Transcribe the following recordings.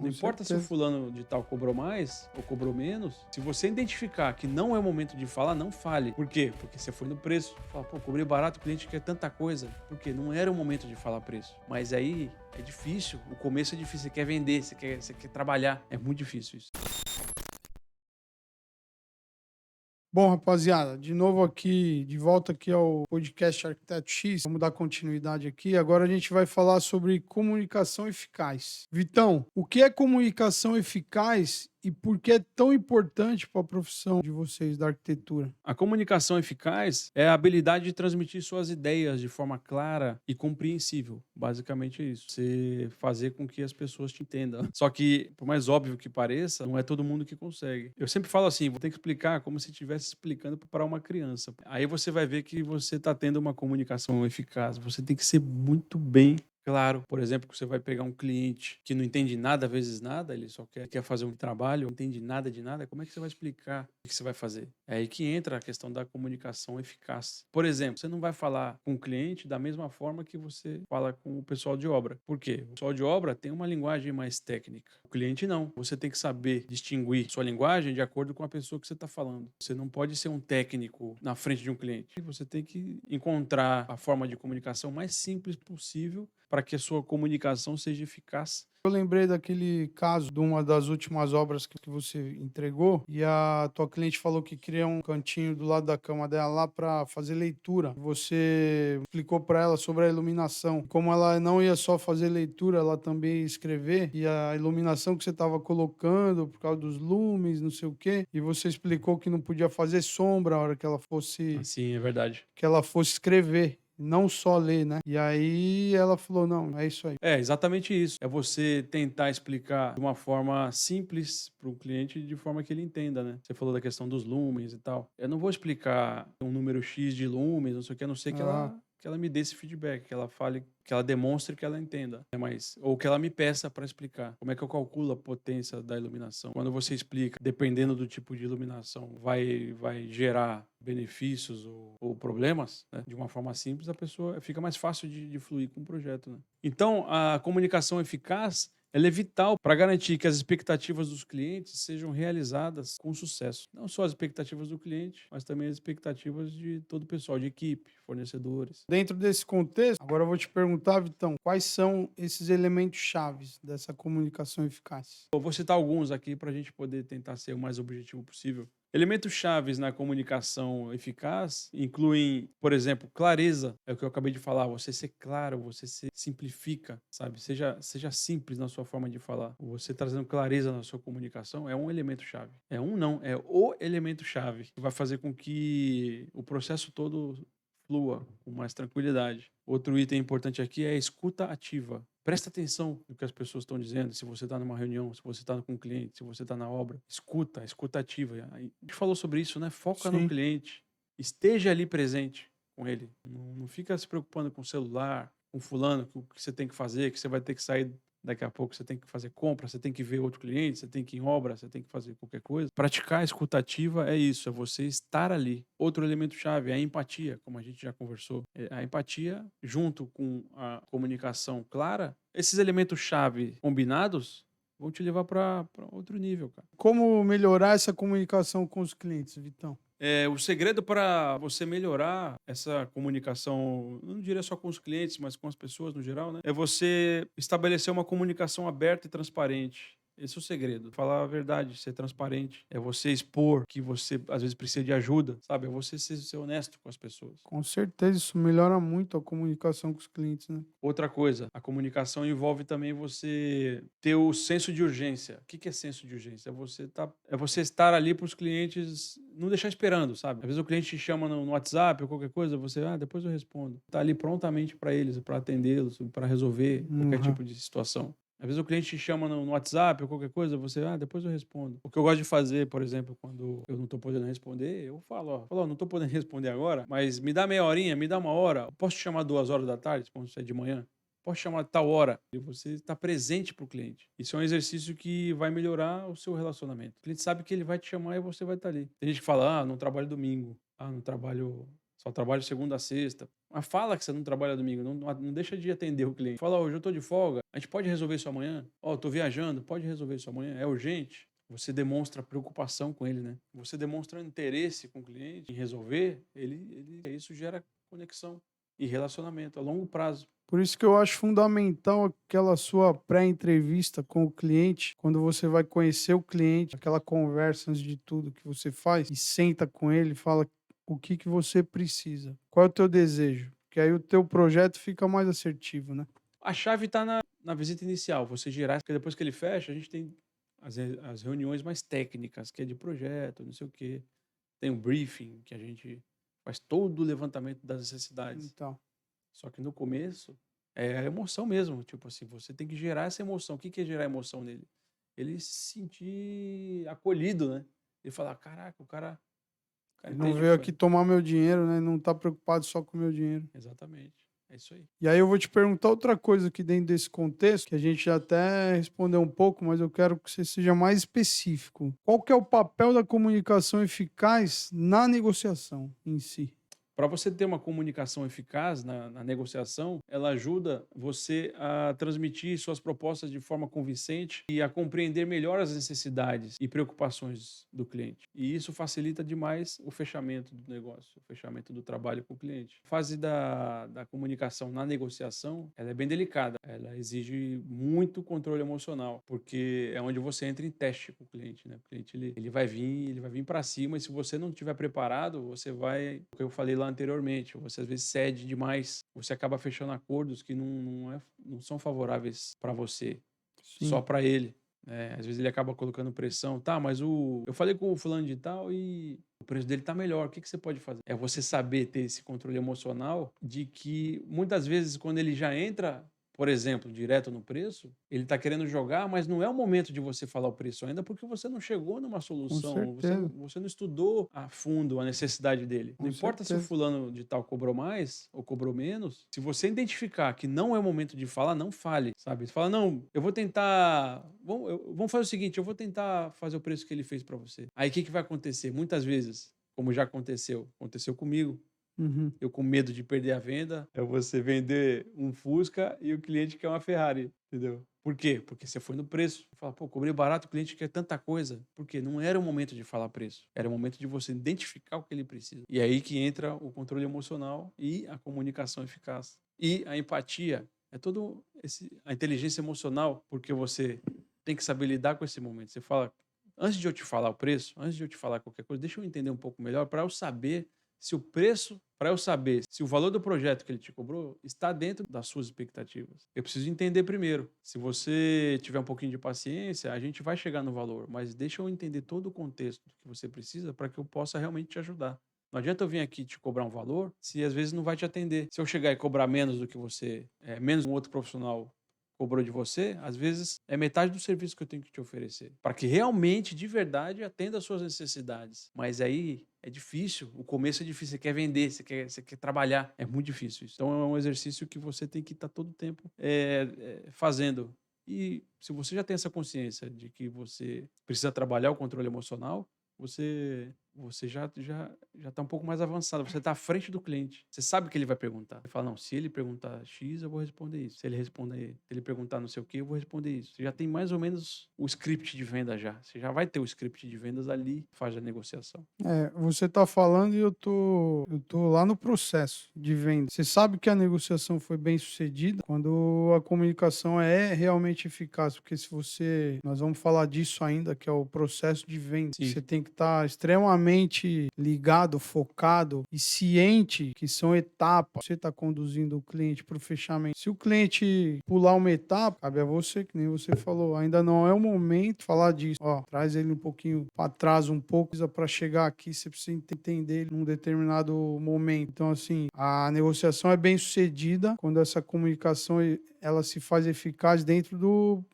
Não importa se o certeza. fulano de tal cobrou mais ou cobrou menos, se você identificar que não é o momento de falar, não fale. Por quê? Porque você foi no preço. Fala, pô, cobrei barato, o cliente quer tanta coisa. Porque não era o momento de falar preço. Mas aí é difícil, o começo é difícil. Você quer vender, você quer trabalhar. É muito difícil isso. Bom, rapaziada, de novo aqui, de volta aqui ao podcast Arquiteto X. Vamos dar continuidade aqui. Agora a gente vai falar sobre comunicação eficaz. Vitão, o que é comunicação eficaz e por que é tão importante para a profissão de vocês da arquitetura? A comunicação eficaz é a habilidade de transmitir suas ideias de forma clara e compreensível. Basicamente é isso. Você fazer com que as pessoas te entendam. Só que, por mais óbvio que pareça, não é todo mundo que consegue. Eu sempre falo assim, vou ter que explicar como se estivesse explicando para uma criança. Aí você vai ver que você está tendo uma comunicação eficaz. Você tem que ser muito bem claro. Por exemplo, que você vai pegar um cliente que não entende nada, vezes nada, ele só quer fazer um trabalho, não entende nada de nada, como é que você vai explicar o que você vai fazer? É aí que entra a questão da comunicação eficaz. Por exemplo, você não vai falar com o cliente da mesma forma que você fala com o pessoal de obra. Por quê? O pessoal de obra tem uma linguagem mais técnica. O cliente não. Você tem que saber distinguir sua linguagem de acordo com a pessoa que você está falando. Você não pode ser um técnico na frente de um cliente. Você tem que encontrar a forma de comunicação mais simples possível para que a sua comunicação seja eficaz. Eu lembrei daquele caso de uma das últimas obras que você entregou e a tua cliente falou que queria um cantinho do lado da cama dela lá para fazer leitura. Você explicou para ela sobre a iluminação, como ela não ia só fazer leitura, ela também ia escrever e a iluminação que você estava colocando por causa dos lumens, não sei o quê, e você explicou que não podia fazer sombra a hora Assim, é verdade. que ela fosse escrever. Não só ler, né? E aí ela falou: não, é isso aí. É exatamente isso. É você tentar explicar de uma forma simples para o cliente, de forma que ele entenda, né? Você falou da questão dos lumens e tal. Eu não vou explicar um número X de lumens, não sei o que, a não ser que Ah, ela me dê esse feedback, que ela fale, que ela demonstre que ela entenda, né? Ou que ela me peça para explicar como é que eu calculo a potência da iluminação. Quando você explica, dependendo do tipo de iluminação, vai gerar benefícios ou problemas, né? De uma forma simples, a pessoa fica mais fácil de fluir com o projeto, né? Então, a comunicação eficaz ela é vital para garantir que as expectativas dos clientes sejam realizadas com sucesso. Não só as expectativas do cliente, mas também as expectativas de todo o pessoal, de equipe, fornecedores. dentro desse contexto, agora eu vou te perguntar, Vitão, quais são esses elementos chaves dessa comunicação eficaz? Eu vou citar alguns aqui para a gente poder tentar ser o mais objetivo possível. Elementos chaves na comunicação eficaz incluem, por exemplo, clareza, é o que eu acabei de falar, você ser claro, você se simplifica, sabe? Seja simples na sua forma de falar. Você trazendo clareza na sua comunicação é um elemento chave. É um não, é o elemento chave que vai fazer com que o processo todo flua com mais tranquilidade. Outro item importante aqui é a escuta ativa. Presta atenção no que as pessoas estão dizendo, se você está numa reunião, se você está com um cliente, se você está na obra. Escuta ativa. A gente falou sobre isso, né? Foca no Sim, cliente. Esteja ali presente com ele. Não fica se preocupando com o celular, com fulano, com o que você tem que fazer, que você vai ter que sair daqui a pouco, você tem que fazer compra, você tem que ver outro cliente, você tem que ir em obra, você tem que fazer qualquer coisa. Praticar a escuta ativa é isso, é você estar ali. Outro elemento chave é a empatia, como a gente já conversou. A empatia, junto com a comunicação clara, esses elementos chave combinados vão te levar para outro nível, cara. como melhorar essa comunicação com os clientes, Vitão? O segredo para você melhorar essa comunicação, eu não diria só com os clientes, mas com as pessoas no geral, né? É você estabelecer uma comunicação aberta e transparente. Esse é o segredo. Falar a verdade, ser transparente. É você expor que você às vezes precisa de ajuda, sabe? É você ser honesto com as pessoas. Com certeza isso melhora muito a comunicação com os clientes, né? Outra coisa, a comunicação envolve também você ter o senso de urgência. O que que é senso de urgência? É você estar ali para os clientes, não deixar esperando, sabe? Às vezes o cliente te chama no WhatsApp ou qualquer coisa, você, depois eu respondo. Tá ali prontamente para eles, para atendê-los, para resolver qualquer Uhum. tipo de situação. Às vezes o cliente te chama no WhatsApp ou qualquer coisa, você, depois eu respondo. O que eu gosto de fazer, por exemplo, quando eu não tô podendo responder, eu falo, não tô podendo responder agora, mas me dá meia horinha, me dá uma hora. Posso te chamar 2 horas da tarde, quando você é de manhã? Posso chamar tal hora? E você está presente para o cliente. Isso é um exercício que vai melhorar o seu relacionamento. O cliente sabe que ele vai te chamar e você vai estar ali. Tem gente que fala, não trabalho domingo. Não trabalho, só trabalho segunda a sexta. Mas fala que você não trabalha domingo, não deixa de atender o cliente. Fala, hoje eu tô de folga, a gente pode resolver isso amanhã? Ó, eu tô viajando, pode resolver isso amanhã? É urgente? Você demonstra preocupação com ele, né? Você demonstra interesse com o cliente em resolver, isso gera conexão e relacionamento a longo prazo. Por isso que eu acho fundamental aquela sua pré-entrevista com o cliente, quando você vai conhecer o cliente, aquela conversa antes de tudo que você faz, e senta com ele e fala o que que você precisa, qual é o teu desejo, que aí o teu projeto fica mais assertivo, né? A chave está na visita inicial, você gerar, porque depois que ele fecha, a gente tem as reuniões mais técnicas, que é de projeto, não sei o quê. Tem o briefing, que a gente faz todo o levantamento das necessidades. Então, Só que no começo é a emoção mesmo. Tipo assim, você tem que gerar essa emoção. O que que é gerar emoção nele? Ele se sentir acolhido, né? Ele falar, caraca, o cara ele não entende o veio que aqui tomar meu dinheiro, né? Não tá preocupado só com o meu dinheiro. Exatamente. É isso aí. E aí eu vou te perguntar outra coisa aqui dentro desse contexto, que a gente já até respondeu um pouco, mas eu quero que você seja mais específico. Qual que é o papel da comunicação eficaz na negociação em si? Para você ter uma comunicação eficaz na negociação, ela ajuda você a transmitir suas propostas de forma convincente e a compreender melhor as necessidades e preocupações do cliente. E isso facilita demais o fechamento do negócio, o fechamento do trabalho com o cliente. A fase da comunicação na negociação, ela é bem delicada. Ela exige muito controle emocional, porque é onde você entra em teste com o cliente, né? O cliente ele vai vir para cima e se você não estiver preparado, você vai, o que eu falei lá anteriormente, você às vezes cede demais, você acaba fechando acordos que não são favoráveis para você, só Sim, para ele. Né? Às vezes ele acaba colocando pressão, tá, mas eu falei com o fulano de tal e o preço dele tá melhor, o que que você pode fazer? É você saber ter esse controle emocional de que muitas vezes quando ele já entra, por exemplo, direto no preço, ele está querendo jogar, mas não é o momento de você falar o preço ainda, porque você não chegou numa com solução, certeza, você não estudou a fundo a necessidade dele. Não com importa se o certeza. fulano de tal cobrou mais ou cobrou menos, se você identificar que não é o momento de falar, não fale, sabe? Você fala, não, eu vou tentar, vamos fazer o seguinte, eu vou tentar fazer o preço que ele fez para você. Aí o que que vai acontecer? Muitas vezes, como já aconteceu comigo, Uhum. eu com medo de perder a venda, é você vender um Fusca e o cliente quer uma Ferrari, entendeu? Por quê? Porque você foi no preço. Fala, pô, cobrei barato, o cliente quer tanta coisa. Por quê? Não era o momento de falar preço. Era o momento de você identificar o que ele precisa. E é aí que entra o controle emocional e a comunicação eficaz. E a empatia é a inteligência emocional, porque você tem que saber lidar com esse momento. Você fala, antes de eu te falar o preço, antes de eu te falar qualquer coisa, deixa eu entender um pouco melhor para eu saber se o preço, para eu saber se o valor do projeto que ele te cobrou está dentro das suas expectativas. Eu preciso entender primeiro. Se você tiver um pouquinho de paciência, a gente vai chegar no valor, mas deixa eu entender todo o contexto que você precisa para que eu possa realmente te ajudar. Não adianta eu vir aqui te cobrar um valor se às vezes não vai te atender. Se eu chegar e cobrar menos do que você, menos um outro profissional cobrou de você, às vezes é metade do serviço que eu tenho que te oferecer, para que realmente, de verdade, atenda às suas necessidades. Mas aí é difícil, o começo é difícil, você quer vender, você quer trabalhar, é muito difícil isso. Então é um exercício que você tem que estar todo o tempo fazendo. E se você já tem essa consciência de que você precisa trabalhar o controle emocional, você já está um pouco mais avançado, você está à frente do cliente. Você sabe o que ele vai perguntar. Você fala, não, se ele perguntar X, eu vou responder isso. Se ele perguntar não sei o que, eu vou responder isso. Você já tem mais ou menos o script de venda já. Você já vai ter o script de vendas ali, faz a negociação. Você tá falando e eu tô lá no processo de venda. Você sabe que a negociação foi bem sucedida quando a comunicação é realmente eficaz, porque nós vamos falar disso ainda, que é o processo de venda. Sim, Você tem que estar extremamente ligado, focado e ciente que são etapas. Você está conduzindo o cliente para o fechamento. Se o cliente pular uma etapa, cabe a você, que nem você falou, ainda não é o momento de falar disso. Ó, traz ele um pouquinho para trás, um pouco, para chegar aqui, você precisa entender ele num determinado momento. Então, assim, a negociação é bem sucedida quando essa comunicação ela se faz eficaz dentro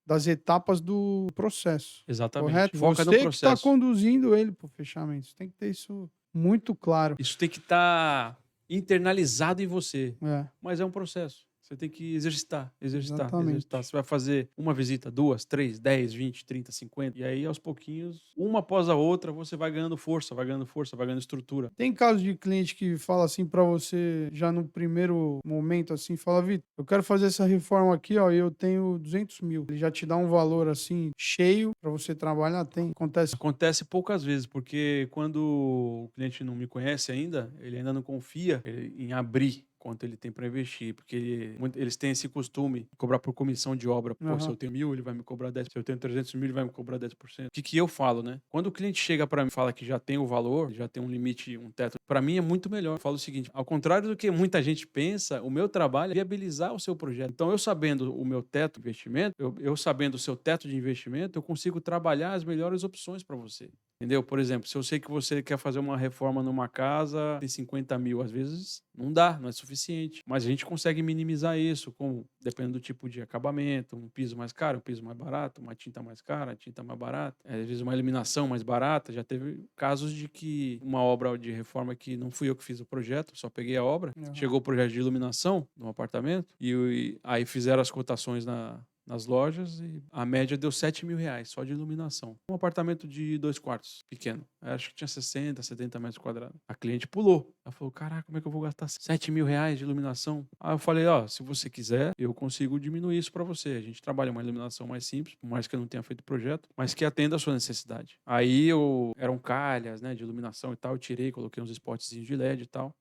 das etapas do processo. exatamente. Correto? Foca no Você que está processo. conduzindo ele para o fechamento. Você tem que ter isso muito claro. Isso tem que estar internalizado em você. É. Mas é um processo. Você tem que exercitar, exercitar, exercitar. Exatamente. Você vai fazer uma visita, 2, 3, 10, 20, 30, 50. E aí, aos pouquinhos, uma após a outra, você vai ganhando força, vai ganhando força, vai ganhando estrutura. Tem caso de cliente que fala assim pra você, já no primeiro momento, assim, fala: Vitor, eu quero fazer essa reforma aqui, ó, e eu tenho 200 mil. Ele já te dá um valor assim, cheio pra você trabalhar? Tem, acontece. Acontece poucas vezes, porque quando o cliente não me conhece ainda, ele ainda não confia em abrir quanto ele tem para investir, porque eles têm esse costume de cobrar por comissão de obra. Pô, se Aham. eu tenho 1.000, ele vai me cobrar 10. Se eu tenho 300 mil, ele vai me cobrar 10%. O que que eu falo, né? Quando o cliente chega para mim e fala que já tem o valor, já tem um limite, um teto, para mim é muito melhor. Eu falo o seguinte, ao contrário do que muita gente pensa, o meu trabalho é viabilizar o seu projeto. Então, eu sabendo o meu teto de investimento, eu sabendo o seu teto de investimento, eu consigo trabalhar as melhores opções para você. Entendeu? Por exemplo, se eu sei que você quer fazer uma reforma numa casa, tem 50 mil, às vezes não dá, não é suficiente. Mas a gente consegue minimizar isso, dependendo do tipo de acabamento, um piso mais caro, um piso mais barato, uma tinta mais cara, tinta mais barata, às vezes uma iluminação mais barata. Já teve casos de que uma obra de reforma que não fui eu que fiz o projeto, só peguei a obra, Aham. chegou o projeto de iluminação no apartamento e aí fizeram as cotações nas lojas e a média deu 7 mil reais só de iluminação. Um apartamento de 2 quartos, pequeno. Eu acho que tinha 60, 70 metros quadrados. A cliente pulou. Ela falou, caraca, como é que eu vou gastar 7 mil reais de iluminação? Aí eu falei, ó, se você quiser, eu consigo diminuir isso para você. A gente trabalha uma iluminação mais simples, por mais que eu não tenha feito o projeto, mas que atenda a sua necessidade. Aí eram calhas, né, de iluminação e tal, eu tirei, coloquei uns spotzinhos de LED e tal.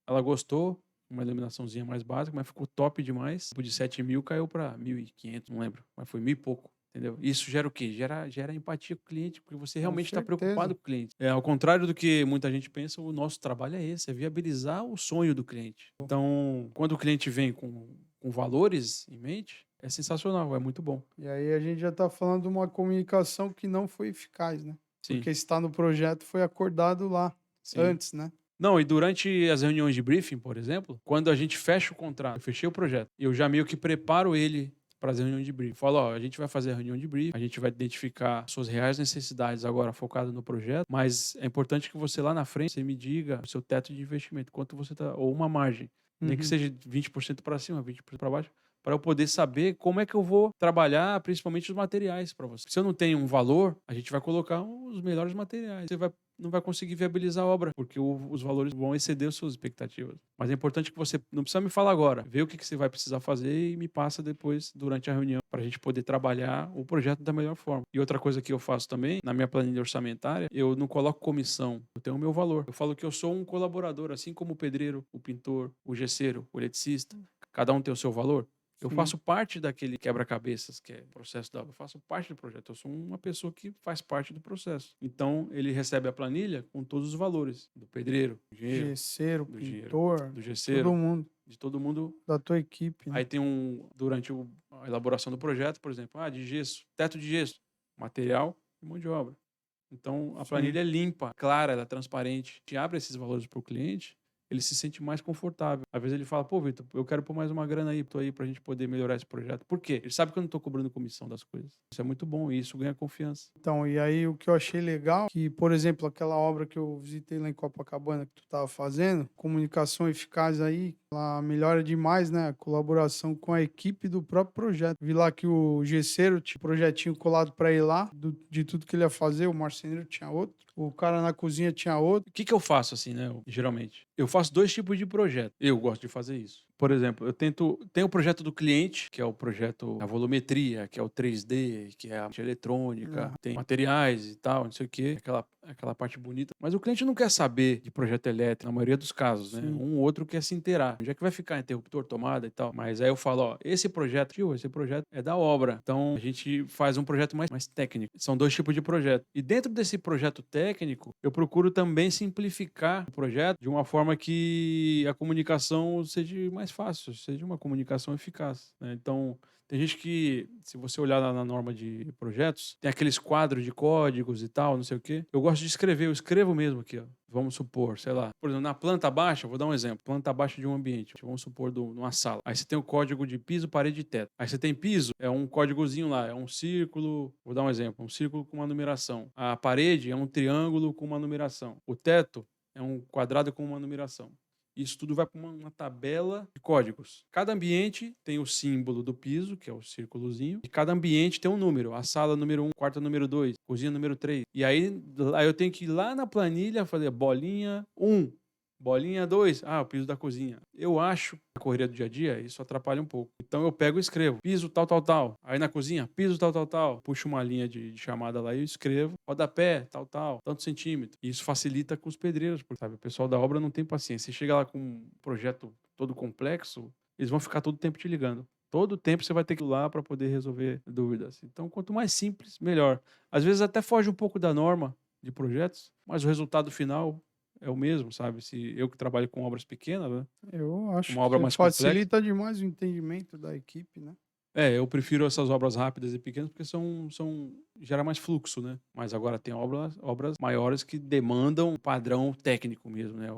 Ela gostou, uma iluminaçãozinha mais básica, mas ficou top demais. De 7 mil caiu para 1.500, não lembro, mas foi 1.000 e pouco. Entendeu? Isso gera o quê? Gera empatia com o cliente, porque você Com realmente está preocupado certeza. com o cliente. Ao contrário do que muita gente pensa, o nosso trabalho é esse, é viabilizar o sonho do cliente. Então, quando o cliente vem com valores em mente, é sensacional, é muito bom. E aí a gente já tá falando de uma comunicação que não foi eficaz, né? Sim, Porque está no projeto foi acordado lá sim. antes, né? Não, e durante as reuniões de briefing, por exemplo, quando a gente fecha o contrato, eu fechei o projeto, eu já meio que preparo ele para as reuniões de briefing. Falo, ó, a gente vai fazer a reunião de briefing, a gente vai identificar suas reais necessidades agora focado no projeto, mas é importante que você lá na frente você me diga o seu teto de investimento, quanto você tá, ou uma margem, nem que Uhum. seja 20% para cima, 20% para baixo, para eu poder saber como é que eu vou trabalhar, principalmente os materiais para você. Se eu não tenho um valor, a gente vai colocar os melhores materiais. Não vai conseguir viabilizar a obra, porque os valores vão exceder as suas expectativas. Mas é importante que você não precisa me falar agora, vê o que você vai precisar fazer e me passa depois, durante a reunião, para a gente poder trabalhar o projeto da melhor forma. E outra coisa que eu faço também, na minha planilha orçamentária, eu não coloco comissão, eu tenho o meu valor. Eu falo que eu sou um colaborador, assim como o pedreiro, o pintor, o gesseiro, o eletricista. Cada um tem o seu valor. Eu Sim. faço parte daquele quebra-cabeças, que é o processo da obra. Eu faço parte do projeto. Eu sou uma pessoa que faz parte do processo. Então, ele recebe a planilha com todos os valores do pedreiro, Gesseiro, do engenheiro, pintor, do todo gesseiro, mundo de todo mundo. da tua equipe, né? Aí tem durante a elaboração do projeto, por exemplo, de gesso, teto de gesso, material e mão de obra. Então, a Sim. planilha é limpa, clara, ela é transparente. A gente abre esses valores para o cliente, ele se sente mais confortável. Às vezes ele fala, pô, Vitor, eu quero pôr mais uma grana aí, tô aí pra gente poder melhorar esse projeto. Por quê? Ele sabe que eu não tô cobrando comissão das coisas. Isso é muito bom e isso ganha confiança. Então, e aí o que eu achei legal, que, por exemplo, aquela obra que eu visitei lá em Copacabana que tu tava fazendo, comunicação eficaz aí, ela melhora demais, né? A colaboração com a equipe do próprio projeto. Vi lá que o gesseiro tinha um projetinho colado para ir lá, de tudo que ele ia fazer, o marceneiro tinha outro, o cara na cozinha tinha outro. O que eu faço assim, né? Geralmente, eu faço 2 tipos de projeto. Eu gosto de fazer isso. Por exemplo, tem o projeto do cliente, que é o projeto a volumetria, que é o 3D, que é a parte eletrônica, Aham. tem materiais e tal, não sei o quê, aquela parte bonita. Mas o cliente não quer saber de projeto elétrico, na maioria dos casos, né? Sim. Um ou outro quer se inteirar. Onde é que vai ficar interruptor, tomada e tal? Mas aí eu falo, ó, esse projeto é da obra. Então a gente faz um projeto mais técnico. São 2 tipos de projeto. E dentro desse projeto técnico, eu procuro também simplificar o projeto de uma forma que a comunicação seja mais fácil, seja uma comunicação eficaz, né? Então, tem gente que, se você olhar na norma de projetos, tem aqueles quadros de códigos e tal, não sei o quê. Eu gosto de escrever, eu escrevo mesmo aqui, ó. Vamos supor, sei lá, por exemplo, na planta baixa, vou dar um exemplo, planta baixa de um ambiente, vamos supor, numa sala. Aí você tem o código de piso, parede e teto. Aí você tem piso, é um códigozinho lá, é um círculo, vou dar um exemplo, um círculo com uma numeração. A parede é um triângulo com uma numeração. O teto é um quadrado com uma numeração. Isso tudo vai para uma tabela de códigos. Cada ambiente tem o símbolo do piso, que é o círculozinho, e cada ambiente tem um número. A sala número 1, quarto número 2, cozinha número 3. E aí eu tenho que ir lá na planilha fazer bolinha 1, bolinha 2, o piso da cozinha. Eu acho, na correria do dia a dia, isso atrapalha um pouco. Então eu pego e escrevo, piso tal, tal, tal. Aí na cozinha, piso tal, tal, tal. Puxo uma linha de chamada lá e eu escrevo, rodapé, tal, tal, tantos centímetros. E isso facilita com os pedreiros, porque sabe, o pessoal da obra não tem paciência. Você chega lá com um projeto todo complexo, eles vão ficar todo o tempo te ligando. Todo tempo você vai ter que ir lá para poder resolver dúvidas. Então, quanto mais simples, melhor. Às vezes até foge um pouco da norma de projetos, mas o resultado final é o mesmo, sabe? Se eu que trabalho com obras pequenas, né? Eu acho Uma obra que mais complexa. facilita demais o entendimento da equipe, né? Eu prefiro essas obras rápidas e pequenas porque gera mais fluxo, né? Mas agora tem obras maiores que demandam um padrão técnico mesmo, né?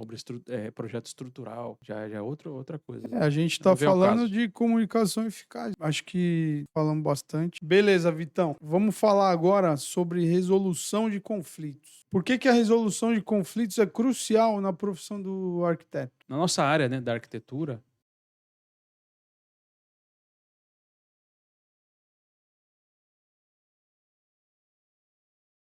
Projeto estrutural, já é outra coisa. A gente Não tá vem ao falando caso. de comunicação eficaz. Acho que falamos bastante. Beleza, Vitão. Vamos falar agora sobre resolução de conflitos. Por que a resolução de conflitos é crucial na profissão do arquiteto? Na nossa área, né, da arquitetura,